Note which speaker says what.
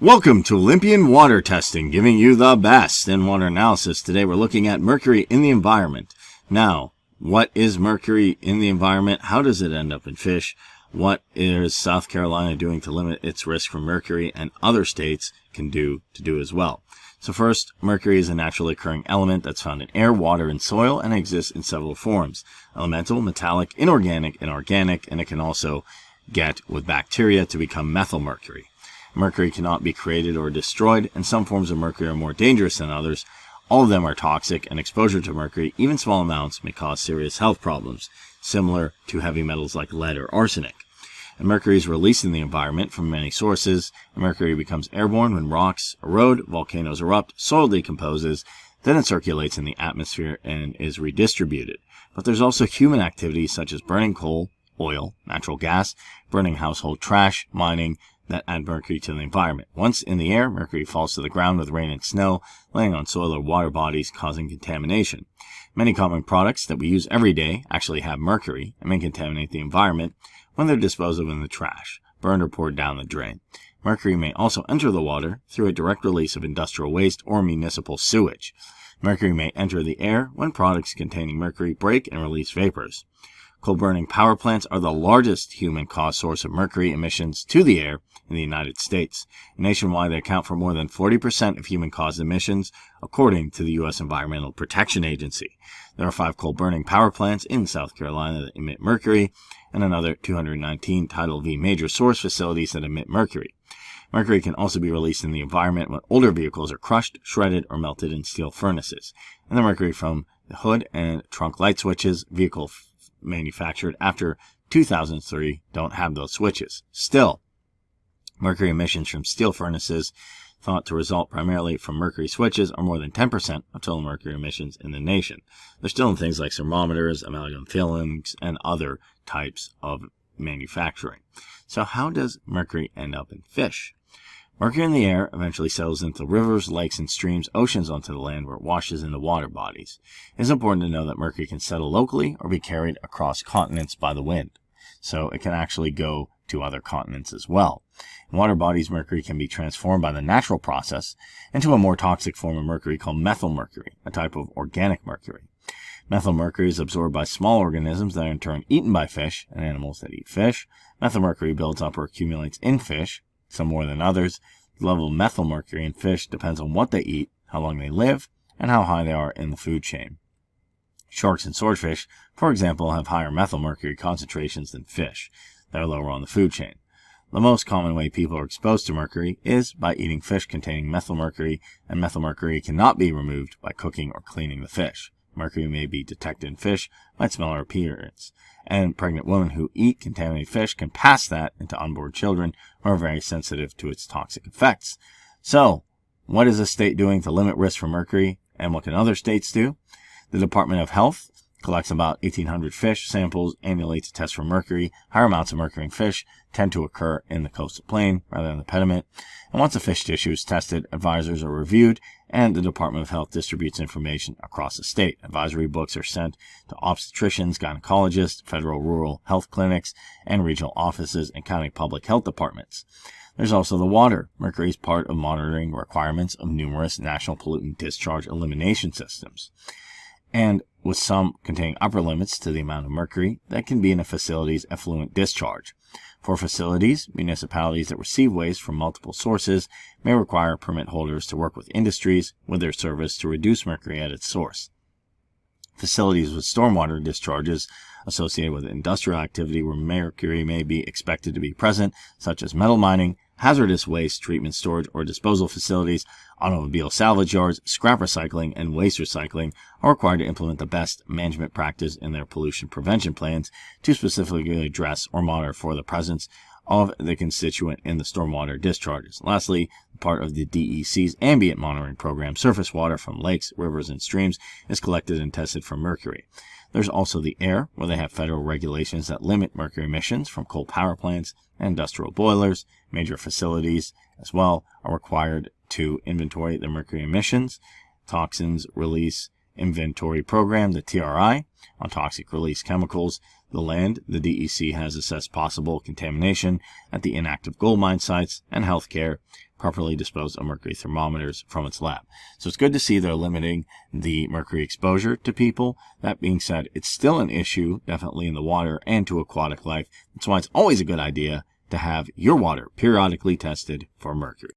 Speaker 1: Welcome to Olympian Water Testing, giving you the best in water analysis. Today we're looking at mercury in the environment. Now, what is mercury in the environment? How does it end up in fish? What is South Carolina doing to limit its risk from mercury, and other states can do as well? So first, mercury is a naturally occurring element that's found in air, water, and soil, and exists in several forms: elemental, metallic, inorganic, and organic, and it can also get with bacteria to become methylmercury. Mercury cannot be created or destroyed, and some forms of mercury are more dangerous than others. All of them are toxic, and exposure to mercury, even small amounts, may cause serious health problems, similar to heavy metals like lead or arsenic. And mercury is released in the environment from many sources, and mercury becomes airborne when rocks erode, volcanoes erupt, soil decomposes, then it circulates in the atmosphere and is redistributed. But there's also human activities such as burning coal, oil, natural gas, burning household trash, mining, that add mercury to the environment. Once in the air, mercury falls to the ground with rain and snow, laying on soil or water bodies, causing contamination. Many common products that we use every day actually have mercury and may contaminate the environment when they're disposed of in the trash, burned or poured down the drain. Mercury may also enter the water through a direct release of industrial waste or municipal sewage. Mercury may enter the air when products containing mercury break and release vapors. Coal-burning power plants are the largest human-caused source of mercury emissions to the air in the United States. Nationwide, they account for more than 40% of human-caused emissions, according to the U.S. Environmental Protection Agency. There are 5 coal-burning power plants in South Carolina that emit mercury, and another 219 Title V major source facilities that emit mercury. Mercury can also be released in the environment when older vehicles are crushed, shredded, or melted in steel furnaces. And the mercury from the hood and trunk light switches, manufactured after 2003, don't have those switches. Still, mercury emissions from steel furnaces, thought to result primarily from mercury switches, are more than 10% of total mercury emissions in the nation. They're still in things like thermometers, amalgam films, and other types of manufacturing. So how does mercury end up in fish? Mercury in the air eventually settles into rivers, lakes, and streams, oceans onto the land where it washes into water bodies. It is important to know that mercury can settle locally or be carried across continents by the wind. So it can actually go to other continents as well. In water bodies, mercury can be transformed by the natural process into a more toxic form of mercury called methylmercury, a type of organic mercury. Methylmercury is absorbed by small organisms that are in turn eaten by fish and animals that eat fish. Methylmercury builds up or accumulates in fish, some more than others. The level of methylmercury in fish depends on what they eat, how long they live, and how high they are in the food chain. Sharks and swordfish, for example, have higher methylmercury concentrations than fish. They're lower on the food chain. The most common way people are exposed to mercury is by eating fish containing methylmercury, and methylmercury cannot be removed by cooking or cleaning the fish. Mercury may be detected in fish by smell or appearance, and pregnant women who eat contaminated fish can pass that into unborn children who are very sensitive to its toxic effects. So, what is a state doing to limit risk from mercury, and what can other states do? The Department of Health collects about 1,800 fish samples annually to test for mercury. Higher amounts of mercury in fish tend to occur in the coastal plain rather than the pediment. And once the fish tissue is tested, advisors are reviewed, and the Department of Health distributes information across the state. Advisory books are sent to obstetricians, gynecologists, federal rural health clinics, and regional offices and county public health departments. There's also the water. Mercury is part of monitoring requirements of numerous national pollutant discharge elimination systems, and with some containing upper limits to the amount of mercury that can be in a facility's effluent discharge. For facilities, municipalities that receive waste from multiple sources may require permit holders to work with industries with their service to reduce mercury at its source. Facilities with stormwater discharges associated with industrial activity where mercury may be expected to be present, such as metal mining, hazardous waste treatment, storage, or disposal facilities, automobile salvage yards, scrap recycling, and waste recycling, are required to implement the best management practice in their pollution prevention plans to specifically address or monitor for the presence of the constituent in the stormwater discharges. Lastly, part of the DEC's ambient monitoring program, surface water from lakes, rivers, and streams is collected and tested for mercury. There's also the air, where they have federal regulations that limit mercury emissions from coal power plants and industrial boilers. Major facilities, as well, are required to inventory their mercury emissions. Toxins Release Inventory Program, the TRI, on toxic release chemicals. The land, the DEC has assessed possible contamination at the inactive gold mine sites, and healthcare properly disposed of mercury thermometers from its lab. So it's good to see they're limiting the mercury exposure to people. That being said, it's still an issue, definitely in the water and to aquatic life. That's why it's always a good idea to have your water periodically tested for mercury.